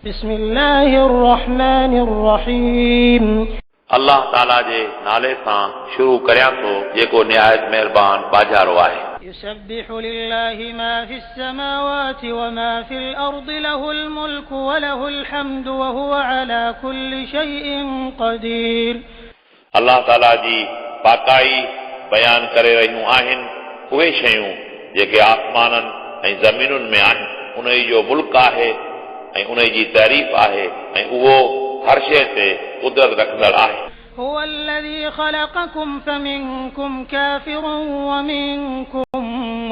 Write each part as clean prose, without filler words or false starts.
بسم الله الرحمن الرحيم अल्लाह ताला जे नाले सां शुरू करियां थो जेको निहायत महिरबान बाजारो आहे। يسبح لله ما في السماوات وما في الأرض له الملك وله الحمد وهو على كل شيء قدير। अल्लाह ताला जी पाकाई बयान करे रहियूं आहिनि उहे शयूं जेके आसमाननि ऐं ज़मीनुनि में आहिनि, उन जो मुल्क आहे ऐं उन जी तारीफ़ आहे ऐं उहो हर शइ ते कुदरत रखंदड़ आहे। هو الذي خلقكم فمنكم كافر ومنكم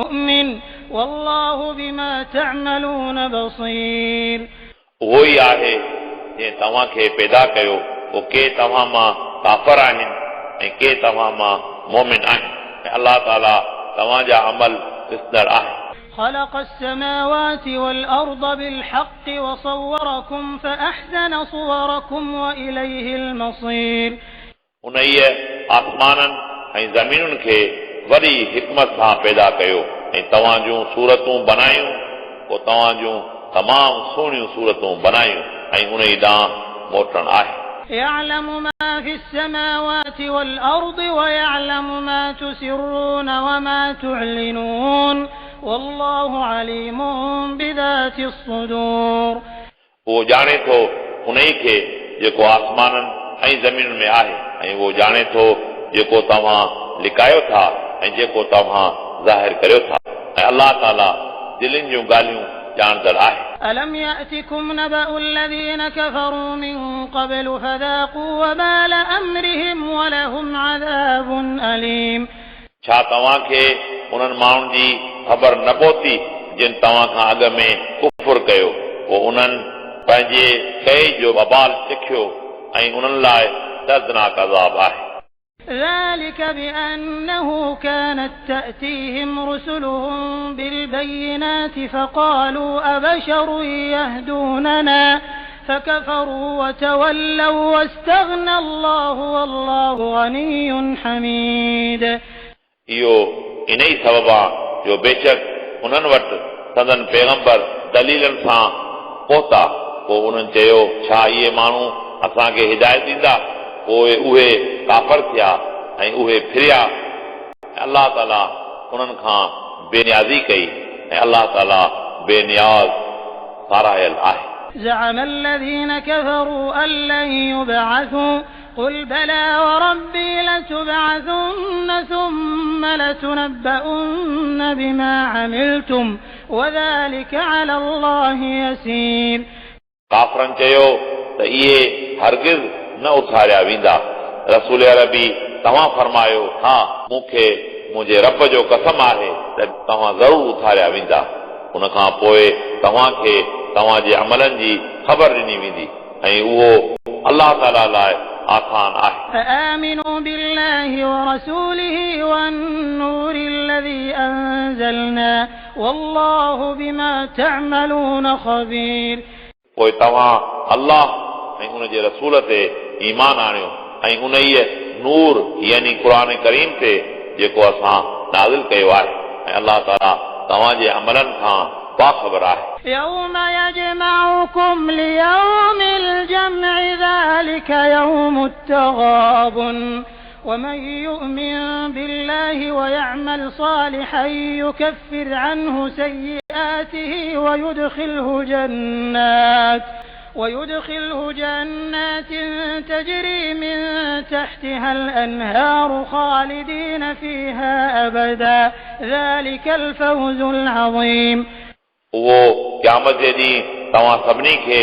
مؤمن والله بما تعملون بصير। उहो ई आहे जंहिं तव्हां खे पैदा कयो, पोइ के तव्हां मां काफ़िर आहिनि ऐं के तव्हां मां मोमिन आहिनि ऐं अल्लाह ताला तव्हां जा अमल ॾिसंदड़ आहे। خلق السماوات والأرض بالحق وصوركم فأحسن صوركم وإليه المصير। उन्हीअ आसमाननि ऐं ज़मीनुनि खे वॾी हिकमत सां पैदा कयो ऐं तव्हां जूं सूरतूं बनायूं, पोइ तव्हां जूं तमामु सुहिणियूं सूरतूं बनायूं ऐं उन ई ॾांहुं मोटणु आहे। يعلم ما في السماوات والأرض ويعلم ما تسرون وما تعلنون والله عليم بذات الصدور। उहो ॼाणे थो उन ई खे जेको आसमाननि ऐं ज़मीनुनि में आहे ऐं उहो ॼाणे थो जेको तव्हां लिकायो था ऐं जेको तव्हां ज़ाहिर करियो था ऐं अल्लाह ताला दिलनि जूं ॻाल्हियूं ॼाणंदड़ आहे। ألم يأتكم نبأ الذين كفروا من قبل فذاقوا وبال أمرهم ولهم عذاب أليم। छा तव्हां खे उन्हनि माण्हुनि जी ख़बर न पहुती जिन तव्हां खां अॻु में कुफ़ुर कयो, पोइ उन्हनि पंहिंजे कई जो वबाल सिखियो ऐं उन्हनि लाइ दर्दनाक अज़ाब आहे। ذلك بأنه كانت تأتيهم رسلهم بالبينات فقالوا أبشر يهدوننا فكفروا وتولوا واستغنى الله والله غني حميد। इहो इन ई सबबु आहे जो बेशक उन्हनि वटि संदन पैगंबर दलीलनि सां पहुता, पोइ उन्हनि चयो छा इहे माण्हू असांखे हिदायत ॾींदा, पोइ उहे काफ़िर थिया ऐं उहे फिरिया। अल्लाह ताला उन्हनि खां बेनियाज़ी कई ऐं अल्लाह ताला बेनियाज़ सारायल आहे। زعم الذين كفروا أن لن يبعثوا قل بلى وربي لتبعثن ثم لتنبؤن بما عملتم وذلك على الله يسير। काफ़रनि चयो त इहे हरगिज़ न उथारिया वेंदा। रसूल अरबी तव्हां फरमायो, हा मूंखे मुंहिंजे रब जो कसम आहे त तव्हां ज़रूर उथारिया वेंदा, उन खां पोइ तव्हां खे तव्हां जे अमलनि जी ख़बर ॾिनी वेंदी ऐं उहो अल्लाह ताला लाइ आसान आहे। فآمنوا بالله ورسوله والنور الذي أنزلنا والله بما تعملون خبير। पोइ तव्हां अल्लाह ऐं उन जे रसूल ते ईमान आणियो ऐं उन ई नूर यानी क़ुरान करीम ते जेको असां नाज़िल कयो आहे ऐं अल्लाह ताला तव्हां जे अमलनि खां बाख़बर आहे। يوم يجمعكم ليوم الجمع ذلك يوم التغابن ومن يؤمن بالله ويعمل صالحا يكفر عنه سيئاته ويدخله جنات تجري من تحتها الأنهار خالدين فيها أبدا ذلك الفوز العظيم। उहो क़यामत जे ॾींहुं तव्हां सभिनी खे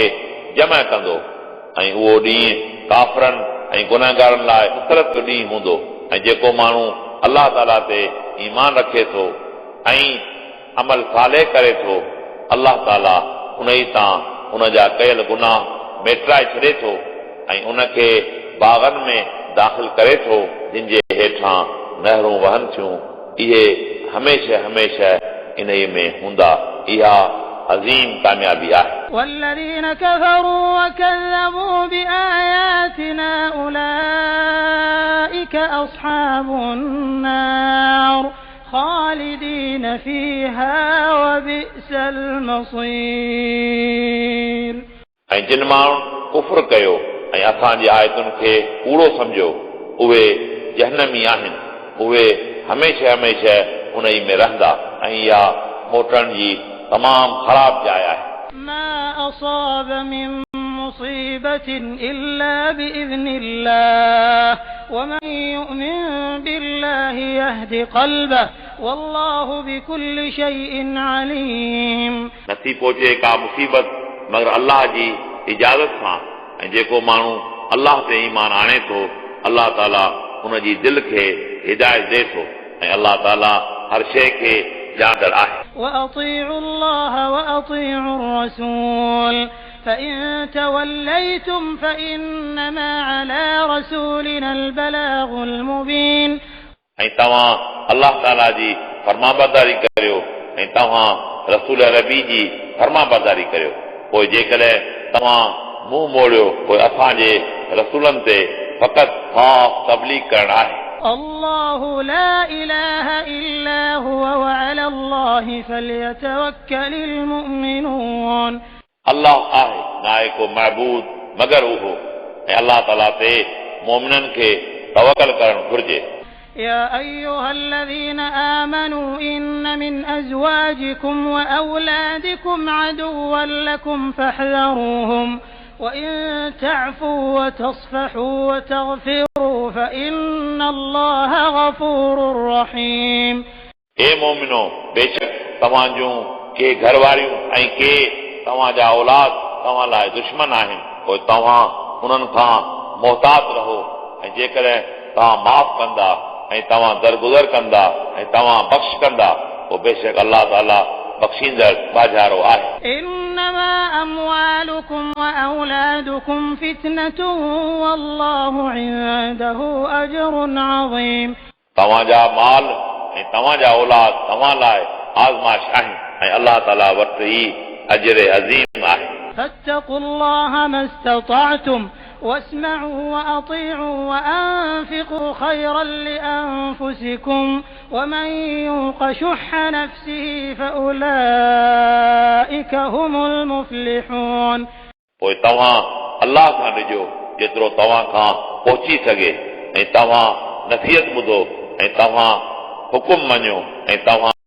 जमा कंदो ऐं उहो ॾींहुं काफ़रनि ऐं गुनहगारनि लाइ नुसरत जो ॾींहुं हूंदो ऐं जेको माण्हू अल्लाह ताला ते ईमान रखे थो ऐं अमल सालेह करे थो, अल्लाह ताला उन ई तां उन जा कयल गुनाह मेटराए छॾे थो ऐं उन खे बाग़नि में दाख़िल करे थो जिन जे हेठां नहरूं वहनि थियूं। इहे हमेशह हमेशह इन में हूंदा। इहा अज़ीम कामयाबी आहे। والذين كفروا وكذبوا بآياتنا أولئك أصحاب النار خالدين فيها وبئس المصير। ऐं ऐं जिन माण्हुनि कुफ्र कयो ऐं असांजी आयतुनि खे कूड़ो सम्झो उहे जहन्नमी आहिनि उहे हमेशह हमेशह उन ई में रहंदा ऐं इहा मोटण जी तमामु ख़राब जाइ आहे ما أصاب من مصيبة إلا بإذن الله ومن يؤمن بالله يهد قلبه والله بكل شيء عليم नथी पहुचे का मुसीबत मगर अल्लाह जी इजाज़त सां ऐं जेको माण्हू अल्लाह ते ईमान आणे थो अल्लाह ताला उन जी दिलि खे हिदायत ॾे थो ऐं अल्लाह ताला हर शइ खे ॼाणंदड़ आहे وأطيعوا الله وأطيعوا الرسول فإن توليتم فإنما على رسولنا البلاغ المبين ऐं तव्हां अल्लाह ताला जी फरमाबरदारी करियो ऐं तव्हां रसूल रबी जी फरमाबरदारी करियो पोइ जेकॾहिं तव्हां मुंहुं मोड़ियो पोइ असांजे रसूलनि ते फ़क़ति ख़ासि तबलीग करणु आहे الله لا إله إلا هو وعلى الله فليتوكل المؤمنون अल्लाह आहे नाहे को महबूद मगर उहो ऐं अल्लाह ताला ते मोमिननि खे तवकल करणु घुर्जे يا أيها الذين آمنوا إن من أزواجكم وأولادكم عدوا لكم فاحذروهم وإن تعفوا وتصفحوا وتغفروا فإن الله غفور رحيم हे मोमिनो बेशक तव्हां जूं के घरवारियूं ऐं के तव्हांजा औलाद तव्हां लाइ दुश्मन आहिनि पोइ तव्हां उन्हनि खां मोहतात रहो ऐं जेकॾहिं तव्हां माफ़ कंदा ऐं तव्हां दरगुज़र कंदा ऐं तव्हां बख़्श कंदा पोइ बेशक अल्लाह ताला बख़्शींदड़ बाज़ारो आहे إنما أموالكم وأولادكم فتنة والله عنده أجر عظيم तव्हांजा माल ऐं तव्हांजा औलाद तव्हां लाइ आज़माइश आहिनि ऐं अल्लाह ताला वटि ई अजर अज़ीम आहे فاتقوا الله ما استطعتم واسمعوا وأطيعوا وأنفقوا خيرا لأنفسكم ومن يوق شح نفسه فأولئك هم المفلحون पोइ तव्हां अल्लाह खां ॾिजो जेतिरो तव्हां खां पहुची सघे ऐं तव्हां नसीहत ॿुधो ऐं तव्हां हुकुम मञो ऐं तव्हां